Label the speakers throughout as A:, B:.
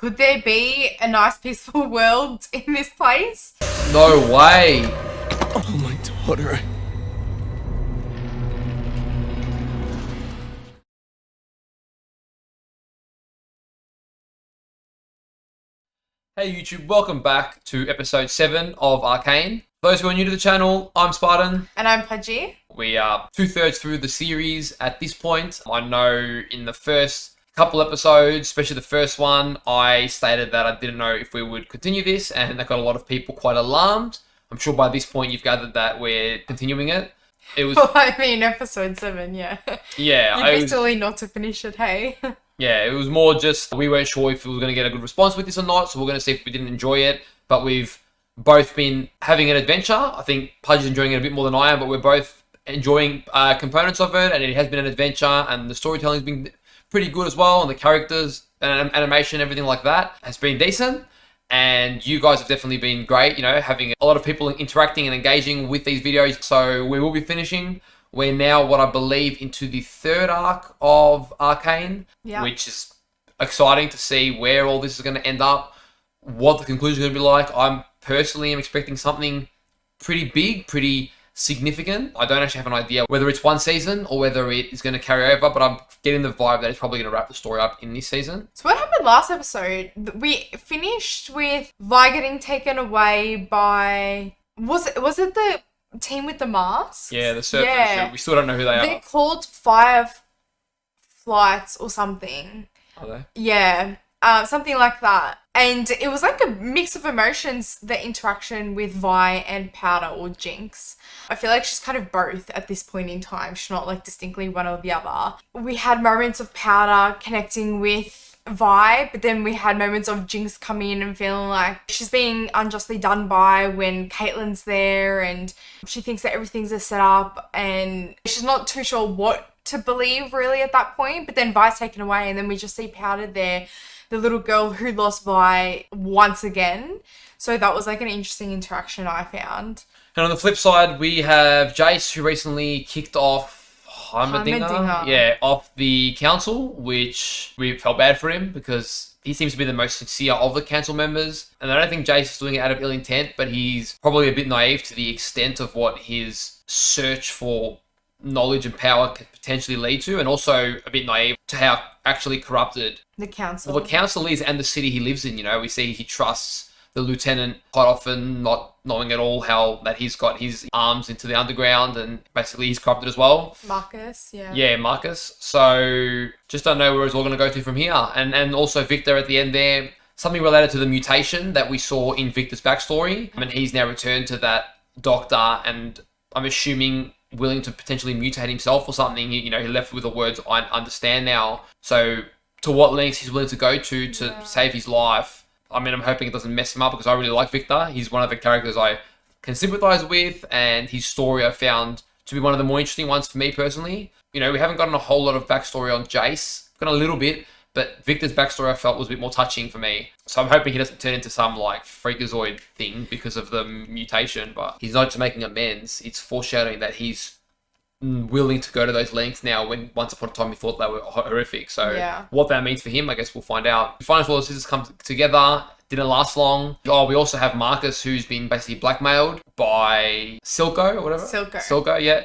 A: Could there be a nice peaceful world in this place?
B: No way.
C: Oh, my daughter.
B: Hey YouTube, welcome back to episode 7 of Arcane. For those who are new to the channel, I'm Spartan.
A: And I'm Pudgy.
B: We are 2/3 through the series at this point. I know in the first couple episodes, especially the first one, I stated that I didn't know if we would continue this, and that got a lot of people quite alarmed. I'm sure by this point you've gathered that we're continuing it. It was...
A: Well, I mean, episode 7, yeah.
B: Yeah.
A: You'd be silly not to finish it, hey?
B: Yeah, it was more just we weren't sure if we were going to get a good response with this or not, so we're going to see if we didn't enjoy it. But we've both been having an adventure. I think Pudgy's enjoying it a bit more than I am, but we're both enjoying components of it, and it has been an adventure, and the storytelling's been pretty good as well, and the characters and animation, everything like that has been decent. And you guys have definitely been great, you know, having a lot of people interacting and engaging with these videos. So we will be finishing. We're now, what I believe, into the 3rd arc of Arcane, which is exciting to see where all this is going to end up, what the conclusion is going to be like. I'm personally am expecting something pretty big, pretty significant. I don't actually have an idea whether it's one season or whether it is going to carry over, but I'm getting the vibe that it's probably going to wrap the story up in this season.
A: So what happened last episode? We finished with Vi getting taken away by... Was it the team with the masks?
B: Yeah, the surfers. Yeah. We still don't know who they are.
A: They're called Fireflights or something.
B: Are they?
A: Yeah, something like that. And it was like a mix of emotions, the interaction with Vi and Powder or Jinx. I feel like she's kind of both at this point in time. She's not like distinctly one or the other. We had moments of Powder connecting with Vi, but then we had moments of Jinx coming in and feeling like she's being unjustly done by when Caitlyn's there, and she thinks that everything's a setup, and she's not too sure what to believe really at that point. But then Vi's taken away, and then we just see Powder there, the little girl who lost Vi once again. So that was like an interesting interaction I found.
B: And on the flip side, we have Jace, who recently kicked off
A: Heimerdinger.
B: Yeah, off the council, which we felt bad for him because he seems to be the most sincere of the council members. And I don't think Jace is doing it out of ill intent, but he's probably a bit naive to the extent of what his search for knowledge and power could potentially lead to, and also a bit naive to how actually corrupted
A: the council
B: is and the city he lives in. You know, we see he trusts the lieutenant quite often, not knowing at all how that he's got his arms into the underground, and basically he's corrupted as well.
A: Marcus, yeah.
B: Yeah, Marcus. So just don't know where it's all going to go to from here. And also Victor at the end there, something related to the mutation that we saw in Victor's backstory. I mean, he's now returned to that doctor, and I'm assuming willing to potentially mutate himself or something. You know, he left with the words, "I understand now." So to what lengths he's willing to go to save his life. I mean, I'm hoping it doesn't mess him up because I really like Victor. He's one of the characters I can sympathize with, and his story I found to be one of the more interesting ones for me personally. You know, we haven't gotten a whole lot of backstory on Jace. Got a little bit, but Victor's backstory I felt was a bit more touching for me. So I'm hoping he doesn't turn into some like freakazoid thing because of the mutation, but he's not just making amends. It's foreshadowing that he's willing to go to those lengths now when once upon a time he thought they were horrific. So what that means for him, I guess we'll find out. The final four sisters come together. Didn't last long. Oh, we also have Marcus, who's been basically blackmailed by Silco or whatever. Silco, yeah.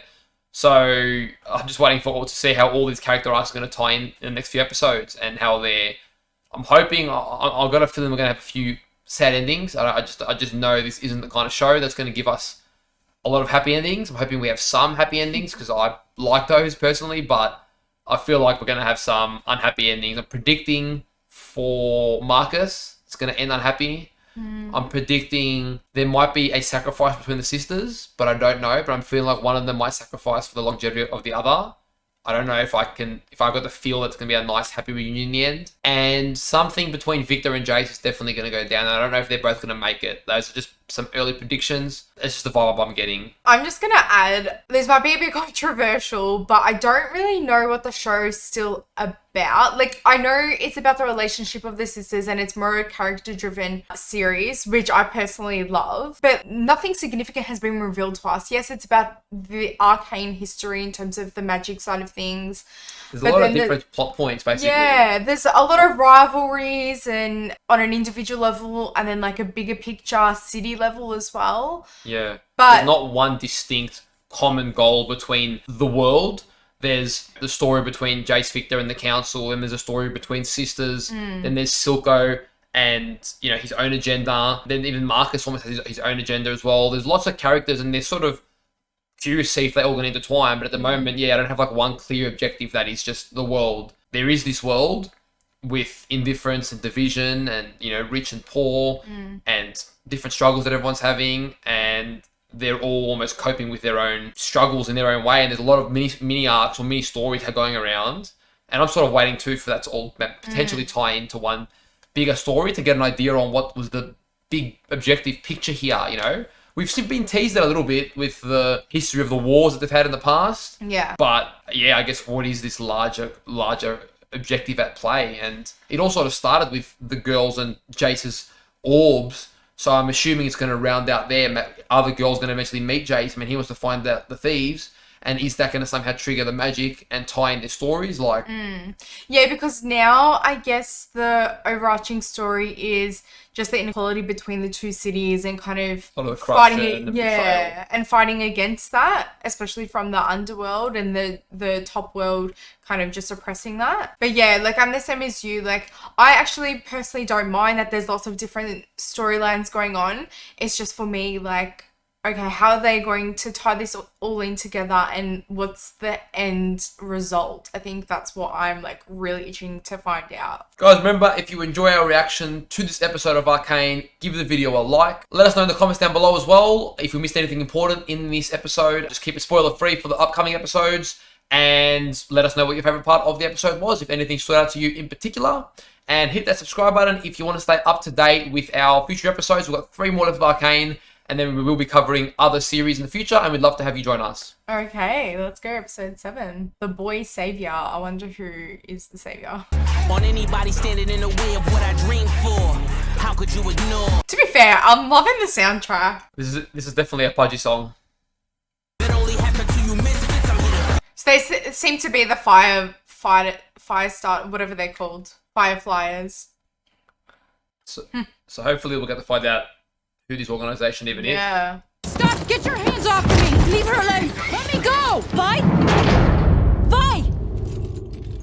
B: So I'm just waiting for to see how all these character arcs are going to tie in the next few episodes, and how they're... I'm hoping... I've got a feeling we're going to have a few sad endings. I just know this isn't the kind of show that's going to give us a lot of happy endings. I'm hoping we have some happy endings because I like those personally, but I feel like we're going to have some unhappy endings. I'm predicting for Marcus, it's going to end unhappy. I'm predicting there might be a sacrifice between the sisters, but I don't know. But I'm feeling like one of them might sacrifice for the longevity of the other. I don't know if I've got the feel that it's going to be a nice, happy reunion in the end. And something between Victor and Jace is definitely going to go down. I don't know if they're both going to make it. Those are just some early predictions. It's just the vibe I'm getting.
A: I'm just gonna add, this might be a bit controversial, but I don't really know what the show is still about. Like, I know it's about the relationship of the sisters and it's more a character-driven series, which I personally love, but nothing significant has been revealed to us. Yes, it's about the Arcane history in terms of the magic side of things.
B: There's a lot of different plot points, basically.
A: Yeah, there's a lot of rivalries and on an individual level and then like a bigger picture city level as well.
B: Yeah.
A: But
B: there's not one distinct common goal between the world. There's the story between Jace, Victor and the council, and there's a story between sisters. Then there's Silco and, you know, his own agenda. Then even Marcus almost has his own agenda as well. There's lots of characters and they're sort of curious to see if they're all going to intertwine, but at the moment, I don't have like one clear objective that is just the world. There is this world with indifference and division and, you know, rich and poor and different struggles that everyone's having, and they're all almost coping with their own struggles in their own way, and there's a lot of mini arcs or mini stories going around, and I'm sort of waiting too for that to all potentially tie into one bigger story to get an idea on what was the big objective picture here, you know? We've been teased a little bit with the history of the wars that they've had in the past.
A: Yeah.
B: But yeah, I guess what is this larger objective at play? And it all sort of started with the girls and Jace's orbs. So I'm assuming it's going to round out there. Other girls going to eventually meet Jace. I mean, he wants to find out the thieves. And is that going to somehow trigger the magic and tie in their stories? Like,
A: yeah, because now I guess the overarching story is just the inequality between the two cities and kind of fighting, and fighting against that, especially from the underworld and the top world kind of just oppressing that. But yeah, like I'm the same as you. Like I actually personally don't mind that there's lots of different storylines going on. It's just for me, like, okay, how are they going to tie this all in together and what's the end result? I think that's what I'm like really itching to find out.
B: Guys, remember, if you enjoy our reaction to this episode of Arcane, give the video a like. Let us know in the comments down below as well if we missed anything important in this episode. Just keep it spoiler free for the upcoming episodes, and let us know what your favorite part of the episode was, if anything stood out to you in particular. And hit that subscribe button if you want to stay up to date with our future episodes. We've got 3 more left of Arcane, and then we will be covering other series in the future, and we'd love to have you join us.
A: Okay, let's go. Episode 7. The boy savior. I wonder who is the savior.
D: On anybody standing in the way of what I dream for. How could you ignore?
A: To be fair, I'm loving the soundtrack.
B: This is definitely a pudgy song.
D: That only happened to you misfits. I'm here.
A: So they seem to be the fire start, whatever they're called. Fireflyers.
B: So hopefully we'll get to find out who this organisation even is.
A: Yeah.
E: Stop! Get your hands off of me! Leave her alone! Let me go! Vi!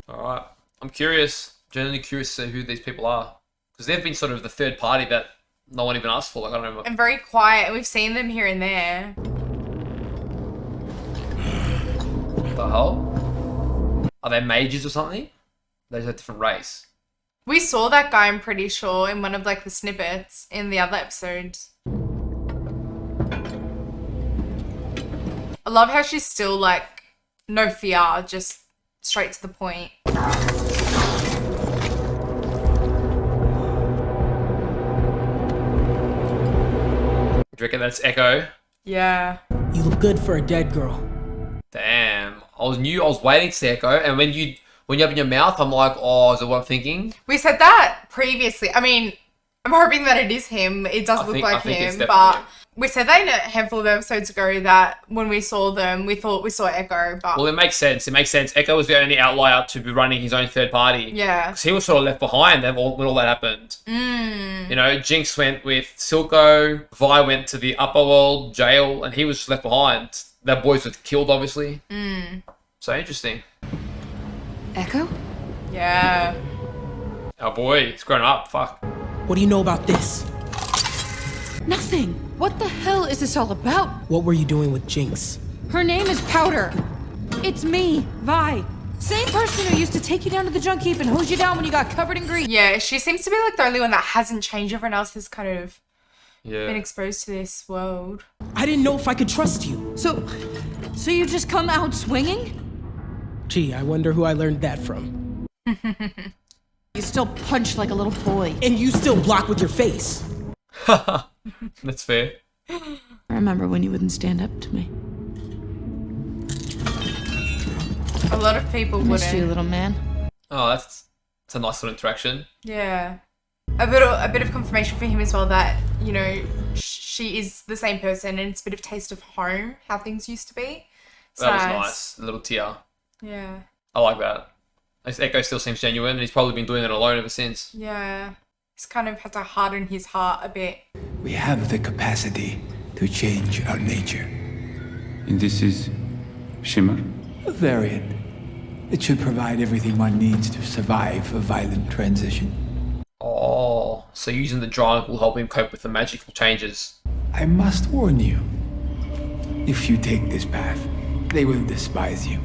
B: Alright. I'm genuinely curious to see who these people are. Because they've been sort of the third party that no one even asked for. Like, I don't know.
A: And very quiet. We've seen them here and there.
B: What the hell? Are they mages or something? They're a different race.
A: We saw that guy, I'm pretty sure, in one of like the snippets in the other episodes. I love how she's still like, no fear, just straight to the point.
B: Do you reckon that's Ekko?
A: Yeah.
E: You look good for a dead girl.
B: Damn. I was waiting to say Ekko, and when you open your mouth, I'm like, oh, is that what I'm thinking?
A: We said that previously. I mean, I'm hoping that it is him. It does look like him, but we said that in a handful of episodes ago that when we saw them, we thought we saw Ekko, but...
B: Well, it makes sense. Ekko was the only outlier to be running his own third party.
A: Yeah.
B: Because he was sort of left behind when all that happened. You know, Jinx went with Silco, Vi went to the upper world jail, and he was left behind. Their boys were killed, obviously. So interesting.
E: Ekko?
A: Yeah.
B: Our boy, he's grown up. Fuck.
E: What do you know about this?
F: Nothing. What the hell is this all about?
E: What were you doing with Jinx?
F: Her name is Powder. It's me, Vi. Same person who used to take you down to the junk heap and hose you down when you got covered in grease.
A: Yeah, she seems to be like the only one that hasn't changed. Everyone else has kind of been exposed to this world.
E: I didn't know if I could trust you.
F: So you just come out swinging?
E: Gee, I wonder who I learned that from.
F: You still punch like a little boy.
E: And you still block with your face.
B: That's fair.
F: I remember when you wouldn't stand up to me.
A: A lot of people
F: Missed you,
A: wouldn't.
F: little man.
B: Oh, that's a nice little interaction.
A: Yeah. A bit of confirmation for him as well that, you know, she is the same person and it's a bit of taste of home, how things used to be. It's
B: That was nice. A little tear.
A: Yeah.
B: I like that. Ekko still seems genuine, and he's probably been doing it alone ever since.
A: Yeah. He's kind of had to harden his heart a bit.
G: We have the capacity to change our nature.
C: And this is Shimmer?
G: A variant. It should provide everything one needs to survive a violent transition.
B: Oh, so using the giant will help him cope with the magical changes.
G: I must warn you. If you take this path, they will despise you.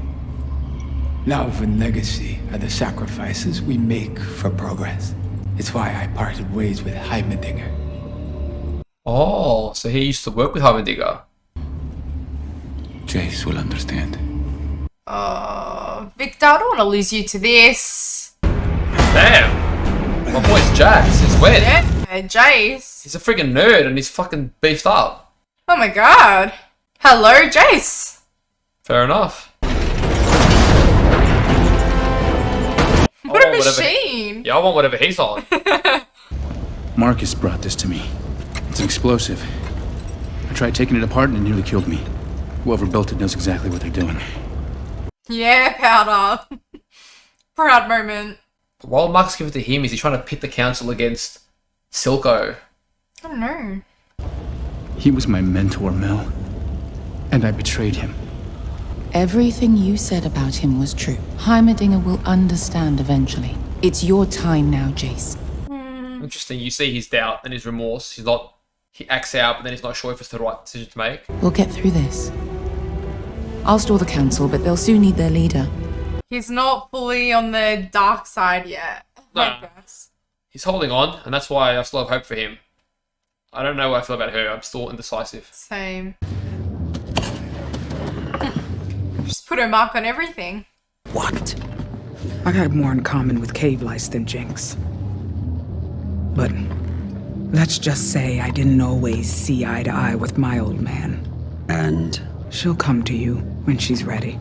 G: Love and legacy are the sacrifices we make for progress. It's why I parted ways with Heimerdinger.
B: Oh, so he used to work with Heimerdinger.
C: Jace will understand.
A: Oh, Victor, I don't want to lose you to this.
B: Damn! My boy's Jax, he's wet.
A: Yeah, Jace.
B: He's a friggin' nerd and he's fucking beefed up.
A: Oh my god. Hello, Jace.
B: Fair enough.
A: What a
B: whatever-
A: machine.
B: Yeah, I want whatever he's on.
H: Marcus brought this to me. It's an explosive. I tried taking it apart and it nearly killed me. Whoever built it knows exactly what they're doing.
A: Yeah, Powder. Proud moment.
B: While Mark's giving it to him, is he trying to pit the council against Silco?
A: I don't know.
H: He was my mentor, Mel. And I betrayed him.
I: Everything you said about him was true. Heimerdinger will understand eventually. It's your time now, Jace.
B: Interesting, you see his doubt and his remorse. He acts out, but then he's not sure if it's the right decision to make.
I: We'll get through this. I'll store the council, but they'll soon need their leader.
A: He's not fully on the dark side yet.
B: No.
A: I guess.
B: He's holding on, and that's why I still have hope for him. I don't know how I feel about her. I'm still indecisive.
A: Same. Just put her mark on everything.
J: What? I got more in common with cave lice than Jinx. But let's just say I didn't always see eye to eye with my old man. And she'll come to you when she's ready.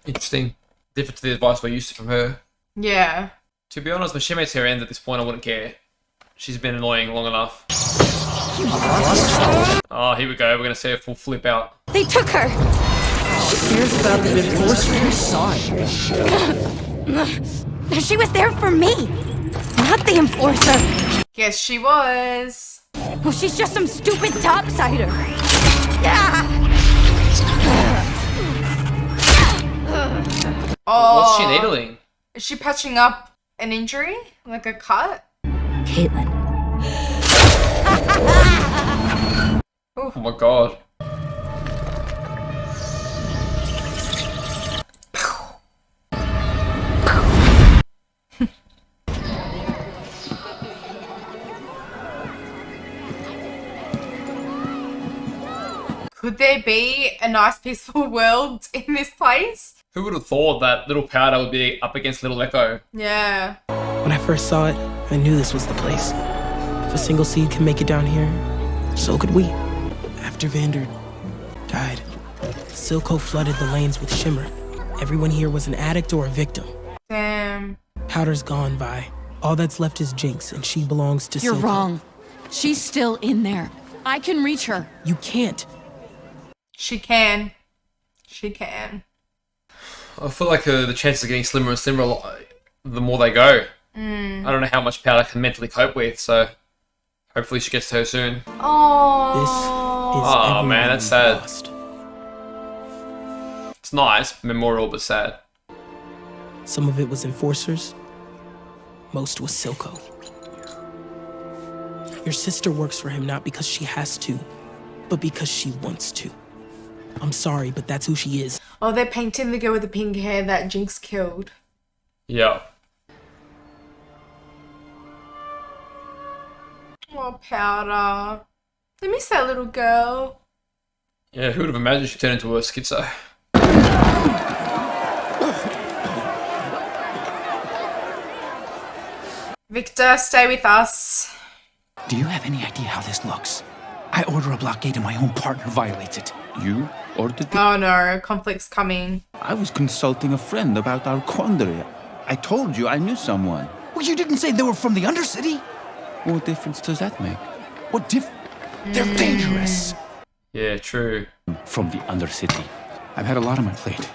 B: Interesting. Different to the advice we're used to from her.
A: Yeah.
B: To be honest, when she makes her end at this point, I wouldn't care. She's been annoying long enough. Oh, here we go. We're going to see a full flip out.
E: They took her!
J: Here's about the enforcer who saw it.
E: She was there for me, not the enforcer.
A: Yes, she was.
E: Oh, she's just some stupid topsider.
A: Oh.
B: What's she needling?
A: Is she patching up an injury? Like a cut?
E: Caitlin.
B: Oh my god.
A: Could there be a nice peaceful world in this place?
B: Who would have thought that little Powder would be up against little Ekko?
A: Yeah.
K: When I first saw it, I knew this was the place. If a single seed can make it down here, so could we. After Vander died, Silco flooded the lanes with Shimmer. Everyone here was an addict or a victim.
A: Damn.
K: Powder's gone, Vi. All that's left is Jinx, and she belongs to
F: You're
K: Silco.
F: wrong. She's still in there. I can reach her.
K: You can't.
A: She can. She can.
B: I feel like the chances are getting slimmer and slimmer the more they go. I don't know how much Powder can mentally cope with, so hopefully she gets to her soon.
A: Oh.
K: This is
B: Oh
K: everyone
B: man, that's
K: we've
B: sad.
K: lost.
B: It's nice, memorial, but sad.
K: Some of it was enforcers. Most was Silco. Your sister works for him not because she has to, but because she wants to. I'm sorry, but that's who she is.
A: Oh, they're painting the girl with the pink hair that Jinx killed.
B: Yeah.
A: Oh, Powder. I miss that little girl.
B: Yeah, who would have imagined she turned into a schizo?
A: Victor, stay with us.
H: Do you have any idea how this looks? I order a blockade and my own partner violates it.
C: You ordered it?
A: Oh no, conflict's coming.
C: I was consulting a friend about our quandary. I told you I knew someone.
H: Well, you didn't say they were from the Undercity.
C: What difference does that make?
H: What They're dangerous.
B: Yeah, true.
H: From the Undercity. I've had a lot on my plate.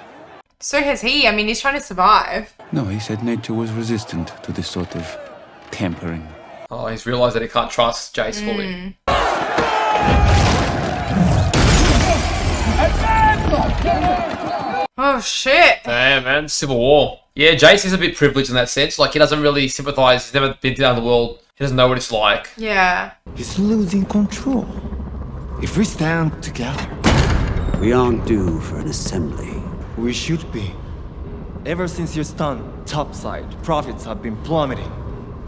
A: So has he. I mean, he's trying to survive.
C: No, he said nature was resistant to this sort of tampering.
B: Oh, he's realised that he can't trust Jace fully.
A: Oh shit.
B: Damn, man. Civil War. Yeah, Jace is a bit privileged in that sense. Like, he doesn't really sympathise. He's never been to the underworld. He doesn't know what it's like.
A: Yeah.
L: He's losing control. If we stand together,
M: we aren't due for an assembly.
L: We should be. Ever since your stun, topside, profits have been plummeting.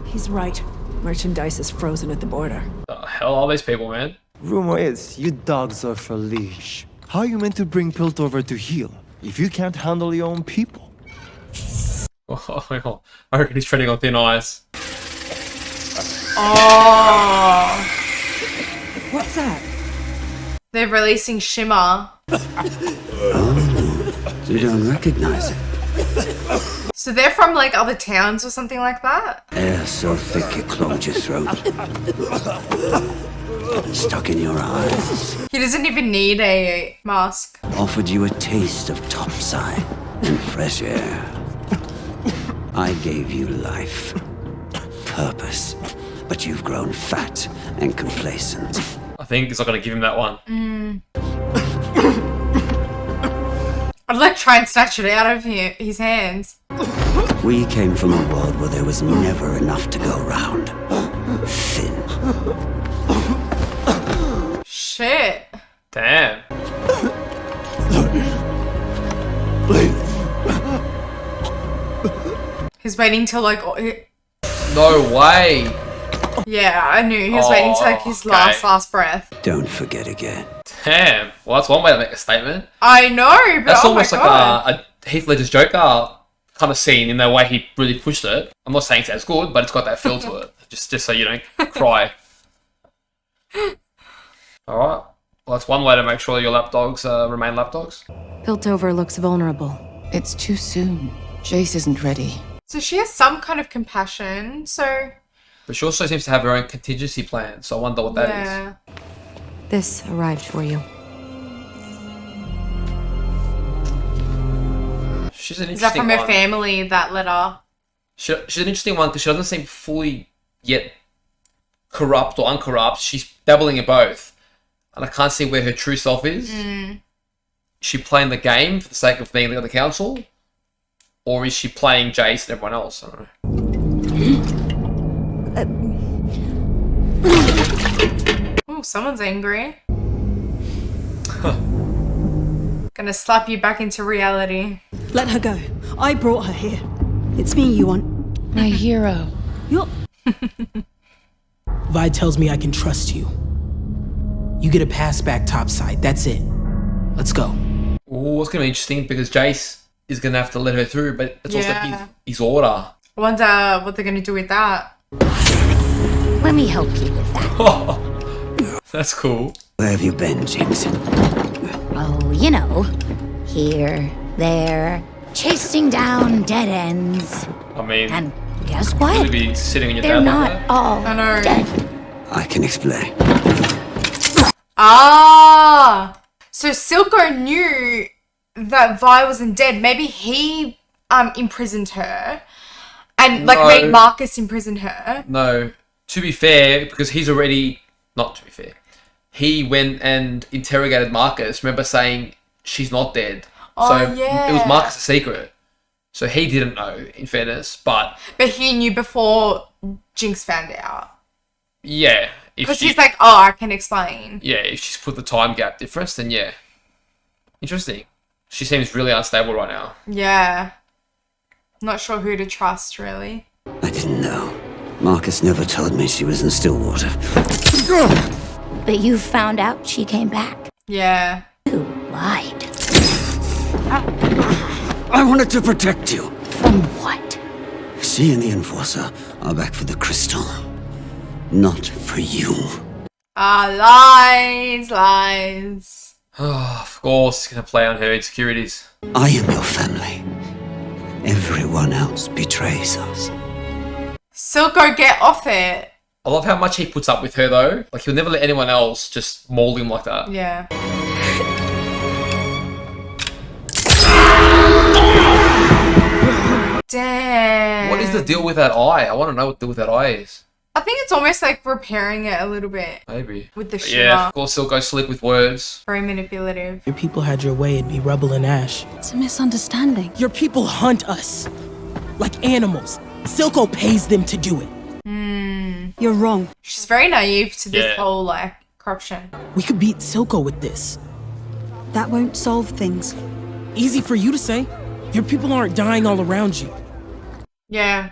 N: He's right. Merchandise is frozen at the border.
B: The hell are these people, man?
L: Rumor is, you dogs are for leash. How are you meant to bring Piltover to heel if you can't handle your own people?
B: Oh, I reckon he's treading on thin ice.
A: Oh.
N: What's that?
A: They're releasing Shimmer.
M: Oh, you don't recognize it.
A: So they're from like other towns or something like that?
M: Air so thick it clogged your throat. Stuck in your eyes.
A: He doesn't even need a mask.
M: Offered you a taste of topside and fresh air. I gave you life, purpose, but you've grown fat and complacent.
B: I think he's not going to give him that one.
A: I'd like try and snatch it out of his hands.
M: We came from a world where there was never enough to go round. Thin.
A: Shit.
B: Damn.
A: He's waiting till like...
B: No way.
A: Yeah, I knew. He was waiting till like his last breath.
M: Don't forget again.
B: Damn. Well, that's one way to make a statement.
A: I know, but
B: that's
A: oh
B: almost
A: my
B: like
A: God.
B: a Heath Ledger's Joker kind of scene in the way he really pushed it. I'm not saying it's good, but it's got that feel to it. Just so you don't cry. All right. Well, that's one way to make sure your lapdogs remain lapdogs.
I: Piltover looks vulnerable. It's too soon. Jace isn't ready.
A: So she has some kind of compassion, so...
B: But she also seems to have her own contingency plan, so I wonder what that is.
I: This arrived for you.
B: She's an
A: Is that
B: interesting
A: from
B: one.
A: her family, that letter?
B: She's an interesting one because she doesn't seem fully yet corrupt or uncorrupt. She's dabbling in both. And I can't see where her true self is. Is she playing the game for the sake of being on the council? Or is she playing Jace and everyone else? I don't know.
A: Oh, someone's angry. Gonna slap you back into reality.
N: Let her go. I brought her here. It's me you want.
I: My hero.
N: You're...
K: Vi tells me I can trust you. You get a pass back topside. That's it. Let's go.
B: Ooh, it's going to be interesting because Jace is going to have to let her through, but it's also his order.
A: I wonder what they're gonna do with that.
O: Let me help you with that.
B: That's cool.
M: Where have you been, Jinx?
O: Oh, you know, here, there, chasing down dead ends.
B: I mean,
O: and guess what?
B: You'd be sitting on your
O: They're
B: dad
O: not
B: like that.
O: all dead.
M: I can explain.
A: Ah! So Silco knew that Vi wasn't dead. Maybe he imprisoned her. And like made Marcus imprison her.
B: No. To be fair, because he's already... Not to be fair. He went and interrogated Marcus. Remember saying she's not dead.
A: Oh,
B: so
A: yeah.
B: it was Marcus' secret. So he didn't know, in fairness. But
A: he knew before Jinx found out.
B: yeah.
A: Because he's like, oh, I can explain.
B: Yeah, if she's put the time gap difference, then yeah. Interesting. She seems really unstable right now.
A: Yeah. Not sure who to trust, really.
M: I didn't know. Marcus never told me she was in Stillwater.
O: But you found out she came back.
A: Yeah.
O: You lied.
M: I wanted to protect you.
O: From what?
M: She and the Enforcer are back for the crystal. Not for you.
A: Lies, lies.
B: Of course, it's gonna play on her insecurities.
M: I am your family. Everyone else betrays us.
A: Silco, get off it.
B: I love how much he puts up with her though. Like he'll never let anyone else just maul him like that.
A: Yeah. Damn.
B: What is the deal with that eye? I want to know what the deal with that eye is.
A: I think it's almost like repairing it a little bit.
B: Maybe.
A: With the
B: But
A: shimmer.
B: yeah, of course Silco slick with words.
A: Very manipulative.
K: Your people had your way, it'd be rubble and ash.
N: It's a misunderstanding.
K: Your people hunt us. Like animals. Silco pays them to do it.
N: You're wrong.
A: She's very naive to this
K: Yeah.
A: whole, like, corruption.
K: We could beat Silco with this.
N: That won't solve things.
K: Easy for you to say. Your people aren't dying all around you.
A: Yeah.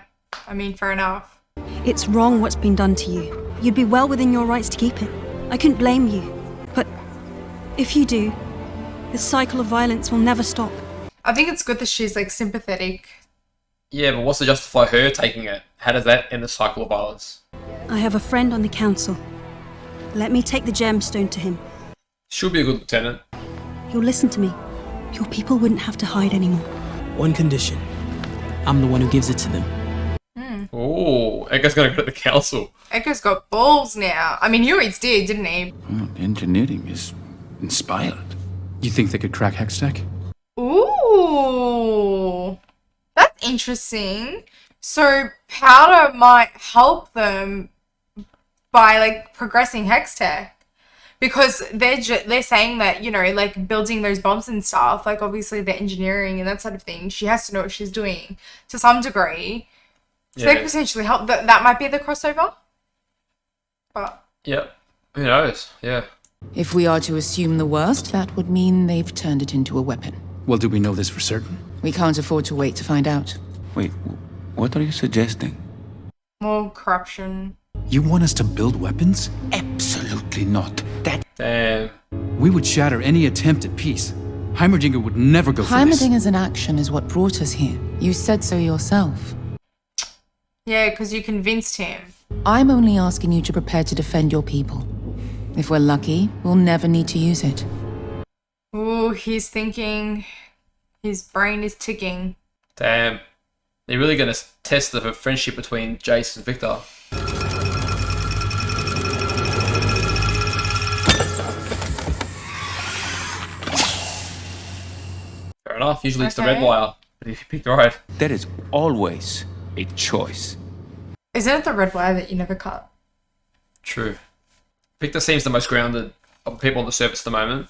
A: I mean, fair enough.
N: It's wrong what's been done to you. You'd be well within your rights to keep it. I couldn't blame you. But if you do, this cycle of violence will never stop.
A: I think it's good that she's, like, sympathetic.
B: Yeah, but what's to justify her taking it? How does that end the cycle of violence?
N: I have a friend on the council. Let me take the gemstone to him.
B: Should be a good lieutenant.
N: He'll listen to me. Your people wouldn't have to hide anymore.
K: One condition. I'm the one who gives it to them.
B: Oh, Ekko's gonna go to the council.
A: Ekko's got balls now. I mean, he always did, didn't he?
H: Engineering is inspired. You think they could crack Hextech?
A: Ooh. That's interesting. So, powder might help them by, like, progressing hex tech. Because they're saying that, you know, like, building those bombs and stuff, like, obviously the engineering and that sort of thing, she has to know what she's doing to some degree. So they could potentially help. That might be the crossover. But
B: Yep. Who knows? Yeah.
I: If we are to assume the worst, that would mean they've turned it into a weapon.
H: Well, do we know this for certain?
I: We can't afford to wait to find out.
C: Wait, what are you suggesting?
A: more corruption.
H: You want us to build weapons? Absolutely not.
B: Damn.
H: We would shatter any attempt at peace. Heimerdinger would never go for this.
I: Heimerdinger's inaction is what brought us here. You said so yourself.
A: Yeah, because you convinced him.
I: I'm only asking you to prepare to defend your people. If we're lucky, we'll never need to use it.
A: Ooh, he's thinking. His brain is ticking.
B: Damn. They're really going to test the friendship between Jace and Victor. Fair enough. Usually it's the red
A: Okay.
B: wire. But if you picked right.
C: There is always a choice.
A: Isn't it the red wire that you never cut?
B: True. Victor seems the most grounded of the people on the surface at the moment.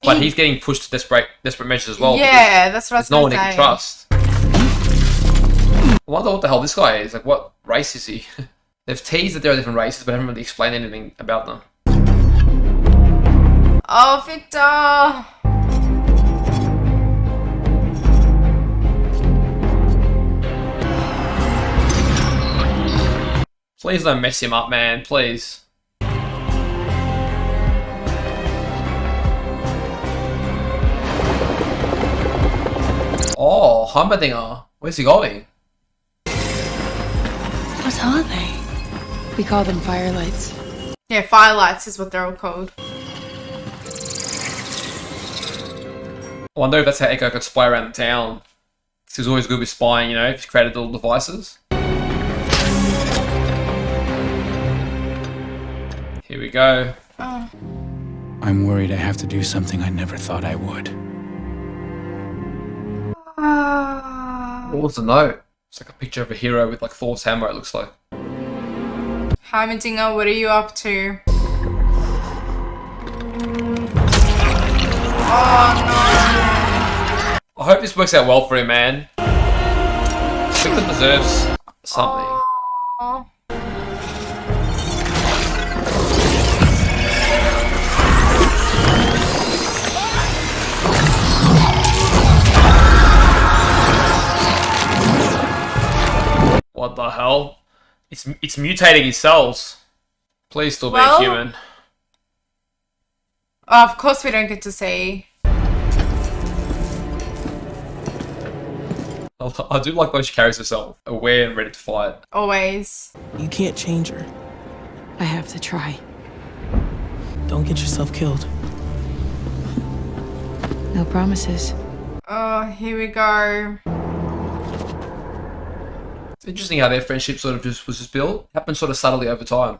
B: But he's getting pushed to desperate measures as well.
A: Yeah, that's what I was
B: There's no one he
A: gonna
B: can
A: say.
B: trust. I wonder what the hell this guy is. Like, what race is he? They've teased that there are different races, but haven't really explained anything about them.
A: Oh, Victor!
B: Please don't mess him up, man. Please. Oh, Heimerdinger. Where's he going?
I: What are they? We call them firelights.
A: Yeah, firelights is what they're all called.
B: I wonder if that's how Ekko could spy around the town. 'Cause he was always good with spying, you know, if he created little devices. Here we go.
H: I'm worried I have to do something I never thought I would.
B: What was the note? It's like a picture of a hero with like Thor's hammer, it looks like.
A: Heimerdinger, what are you up to?
B: I hope this works out well for him, man. Victor deserves something.
A: Oh.
B: What the hell? It's mutating his cells. Please still be
A: Well-
B: a human.
A: Oh, of course we don't get to see.
B: I do like when she carries herself aware and ready to fight.
A: Always.
K: You can't change her.
F: I have to try.
K: Don't get yourself killed.
F: No promises.
A: Oh, here we go.
B: It's interesting how their friendship sort of was just built. Happened sort of subtly over time.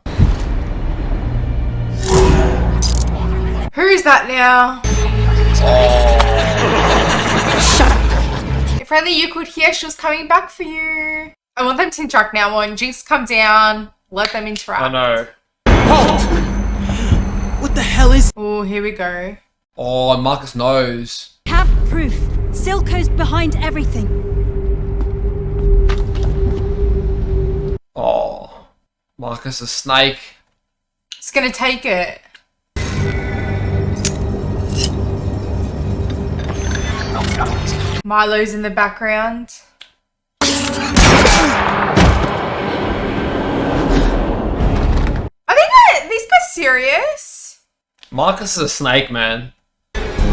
A: Who is that now? Shut up. If only you could hear she was coming back for you. I want them to interact now. When Jinx come down, let them interact.
B: I know.
K: What the hell is...
A: Oh, here we go.
B: Oh, and Marcus knows.
N: Have proof. Silco's behind everything.
B: Oh, Marcus the snake.
A: It's gonna take it. Milo's in the background. Are these guys serious?
B: Marcus is a snake, man.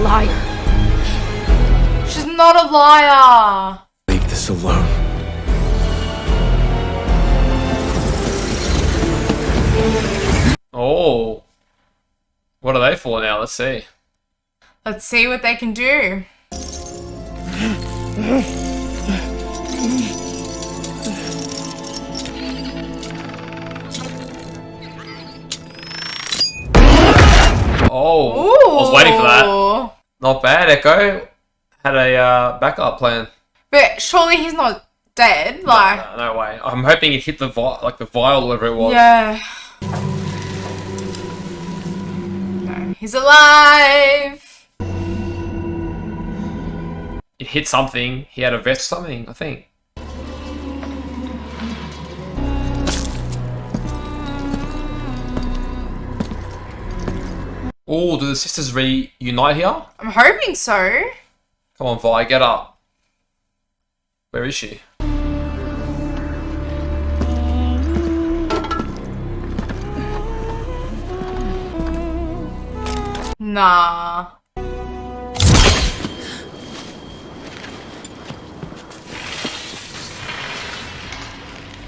F: Liar.
A: She's not a liar.
G: Leave this alone.
B: Oh. What are they for now? Let's see.
A: Let's see what they can do.
B: Oh. I was waiting for that. Not bad, Ekko. Had a backup plan.
A: But surely he's not dead. Like,
B: No way. I'm hoping it hit the vial or whatever it was.
A: yeah. No, he's alive.
B: It hit something. He had a vest or something, I think. Oh, do the sisters reunite here?
A: I'm hoping so.
B: Come on, Vi, get up. Where is she?
A: Nah.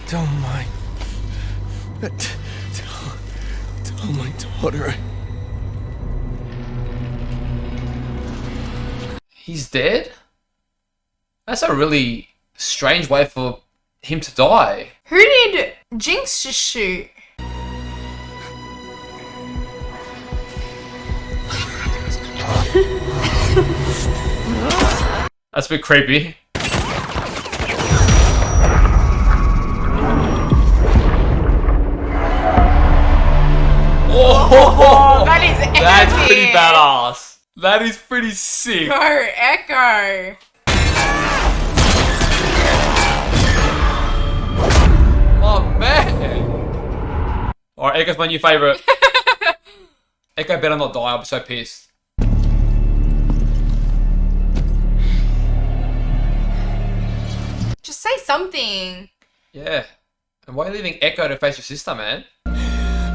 G: Don't mind. Tell my daughter.
B: He's dead? That's a really strange way for him to die.
A: Who did Jinx just shoot?
B: That's a bit creepy. Oh,
A: that is epic.
B: That's pretty badass. That is pretty sick.
A: Go, Ekko.
B: Oh, man. Alright, Ekko's my new favourite. Ekko better not die, I'll be so pissed.
A: Just say something.
B: Yeah. And why are you leaving Ekko to face your sister, man?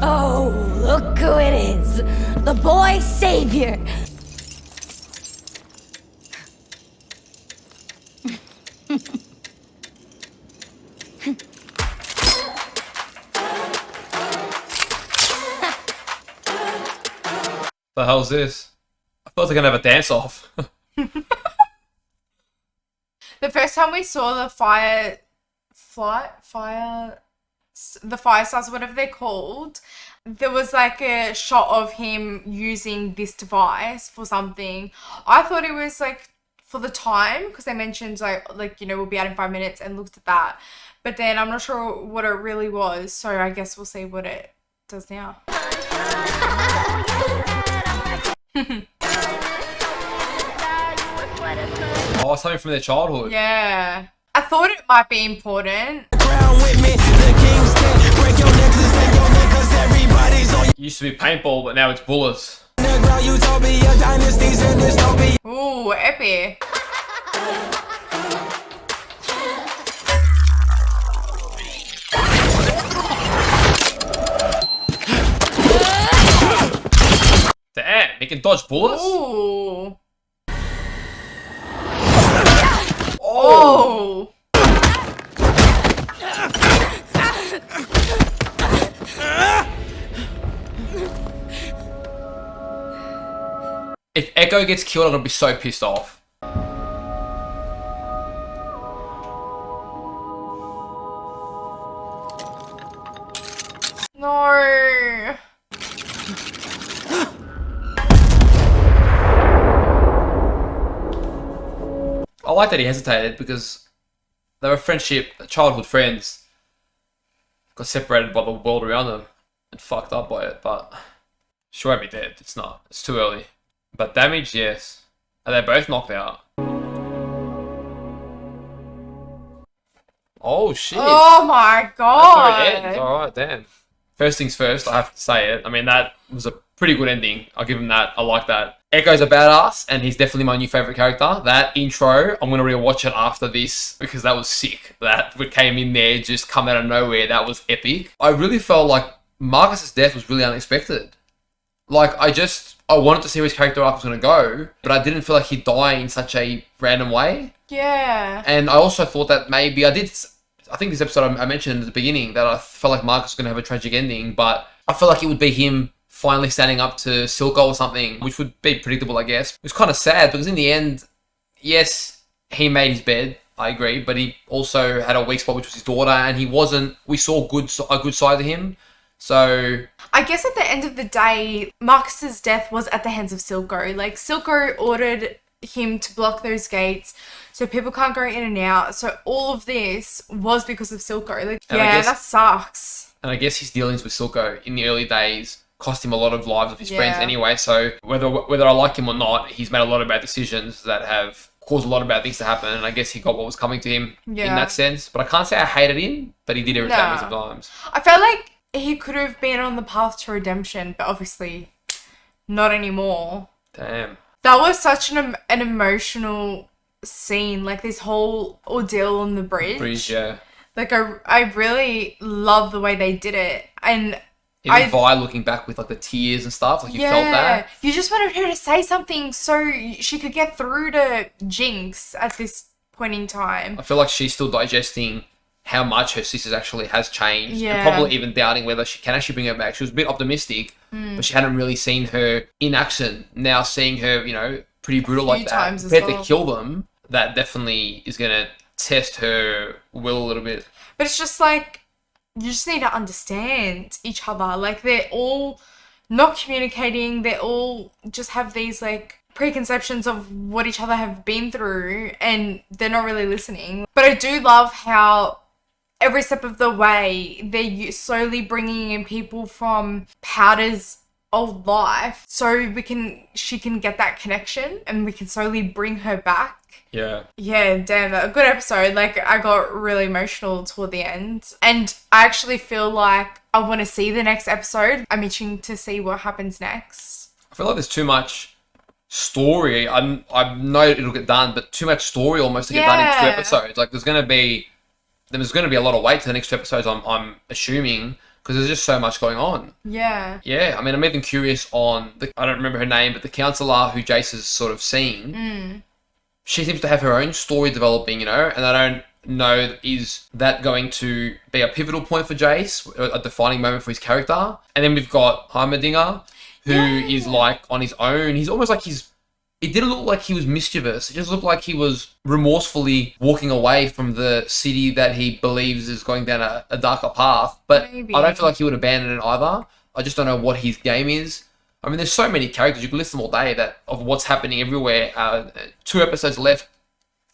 O: Oh, look who it is. The boy savior.
B: The hell's this? I thought they were gonna have a dance off.
A: The first time we saw the fire stars, whatever they're called, there was like a shot of him using this device for something. I thought it was like for the time, because they mentioned like you know, we'll be out in 5 minutes, and looked at that. But then I'm not sure what it really was, so I guess we'll see what it does now.
B: Oh, something from their childhood.
A: Yeah. I thought it might be important.
B: It used to be paintball, but now it's bullets.
A: Ooh, epic.
B: Damn, he can dodge bullets?
A: Ooh. Oh.
B: If Ekko gets killed, I'm gonna be so pissed off.
A: No.
B: I like that he hesitated because they were childhood friends. Got separated by the world around them and fucked up by it, but she won't be dead. It's not. It's too early. But damage, yes. Are they both knocked out? Oh shit.
A: Oh my god.
B: That's where it ends. Alright, damn. First things first, I have to say it. I mean, that was a pretty good ending. I'll give him that. I like that. Ekko's a badass, and he's definitely my new favourite character. That intro, I'm going to rewatch it after this, because that was sick. That we came in there, just come out of nowhere. That was epic. I really felt like Marcus's death was really unexpected. Like, I wanted to see where his character arc was going to go, but I didn't feel like he'd die in such a random way.
A: Yeah.
B: And I also thought that maybe, I think this episode I mentioned at the beginning that I felt like Marcus was going to have a tragic ending, but I felt like it would be him finally standing up to Silco or something, which would be predictable, I guess. It was kind of sad because in the end, yes, he made his bed, I agree, but he also had a weak spot, which was his daughter, and we saw a good side to him. So
A: I guess at the end of the day, Marcus's death was at the hands of Silco. Like, Silco ordered him to block those gates so people can't go in and out. So all of this was because of Silco. Like,
B: and
A: yeah, that sucks.
B: And I guess his dealings with Silco in the early days cost him a lot of lives of his friends anyway. So whether I like him or not, he's made a lot of bad decisions that have caused a lot of bad things to happen. And I guess he got what was coming to him in that sense. But I can't say I hated him, but he did irritate me sometimes.
A: I felt like he could have been on the path to redemption, but obviously not anymore.
B: Damn.
A: That was such an emotional scene, like this whole ordeal on the bridge.
B: Yeah.
A: Like, I really love the way they did it. And
B: even Vi looking back with like the tears and stuff, like you felt that.
A: You just wanted her to say something so she could get through to Jinx at this point in time.
B: I feel like she's still digesting how much her sisters actually has changed, and probably even doubting whether she can actually bring her back. She was a bit optimistic, but she hadn't really seen her in action. Now seeing her, pretty brutal like that, prepared to kill them, that definitely is going to test her will a little bit.
A: But it's just like, you just need to understand each other. Like, they're all not communicating. They all just have these, like, preconceptions of what each other have been through, and they're not really listening. But I do love how every step of the way, they're slowly bringing in people from Powder's old life so she can get that connection, and we can slowly bring her back. Yeah, damn, a good episode. Like, I got really emotional toward the end. And I actually feel like I want to see the next episode. I'm itching to see what happens next.
B: I feel like there's too much story. I know it'll get done, but too much story almost to get done in 2 episodes. Like, there's going to be a lot of weight to the next 2 episodes, I'm assuming, because there's just so much going on.
A: Yeah.
B: Yeah, I mean, I'm even curious on, I don't remember her name, but the counselor who Jace has sort of seen, she seems to have her own story developing, and I don't know, is that going to be a pivotal point for Jace, a defining moment for his character? And then we've got Heimerdinger, who is like on his own. He's almost like it didn't look like he was mischievous. It just looked like he was remorsefully walking away from the city that he believes is going down a darker path. But I don't feel like he would abandon it either. I just don't know what his game is. I mean, there's so many characters. You could list them all day of what's happening everywhere. 2 episodes left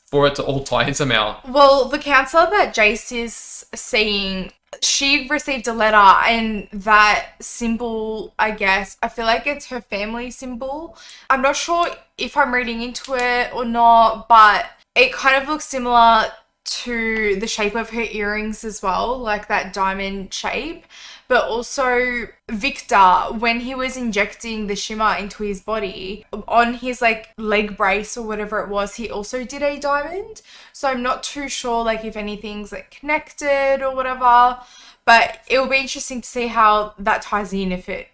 B: for it to all tie in somehow.
A: Well, the counselor that Jace is seeing, she received a letter, and that symbol, I guess, I feel like it's her family symbol. I'm not sure if I'm reading into it or not, but it kind of looks similar to the shape of her earrings as well, like that diamond shape. But also Victor, when he was injecting the shimmer into his body, on his like leg brace or whatever it was, he also did a diamond. So I'm not too sure like if anything's like connected or whatever, but it will be interesting to see how that ties in, if it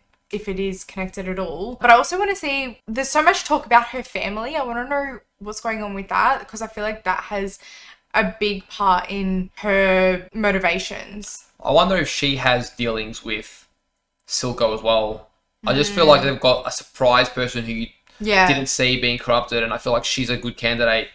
A: is connected at all. But I also want to see, there's so much talk about her family. I want to know what's going on with that, because I feel like that has a big part in her motivations.
B: I wonder if she has dealings with Silco as well. I just feel like they've got a surprise person who didn't see being corrupted, and I feel like she's a good candidate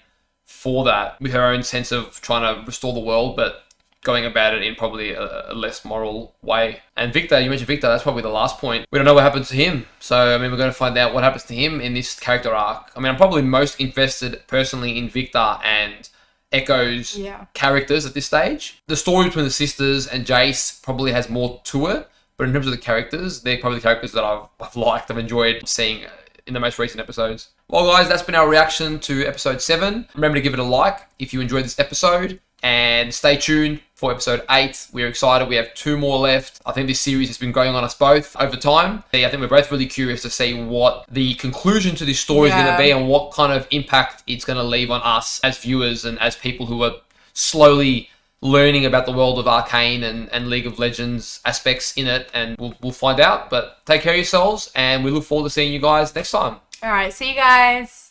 B: for that, with her own sense of trying to restore the world, but going about it in probably a less moral way. And Victor, you mentioned Victor, that's probably the last point. We don't know what happens to him. So, I mean, we're going to find out what happens to him in this character arc. I mean, I'm probably most invested personally in Victor and Ekko's characters at this stage. The story between the sisters and Jace probably has more to it, but in terms of the characters, they're probably the characters that I've liked, I've enjoyed seeing in the most recent episodes. Well, guys, that's been our reaction to episode 7. Remember to give it a like if you enjoyed this episode, and stay tuned for episode 8. We're excited. We have 2 more left. I think this series has been going on us both over time. I think we're both really curious to see what the conclusion to this story is going to be and what kind of impact it's going to leave on us as viewers and as people who are slowly learning about the world of Arcane and League of Legends aspects in it, and we'll find out. But take care of yourselves, and we look forward to seeing you guys next time.
A: All right, see you guys.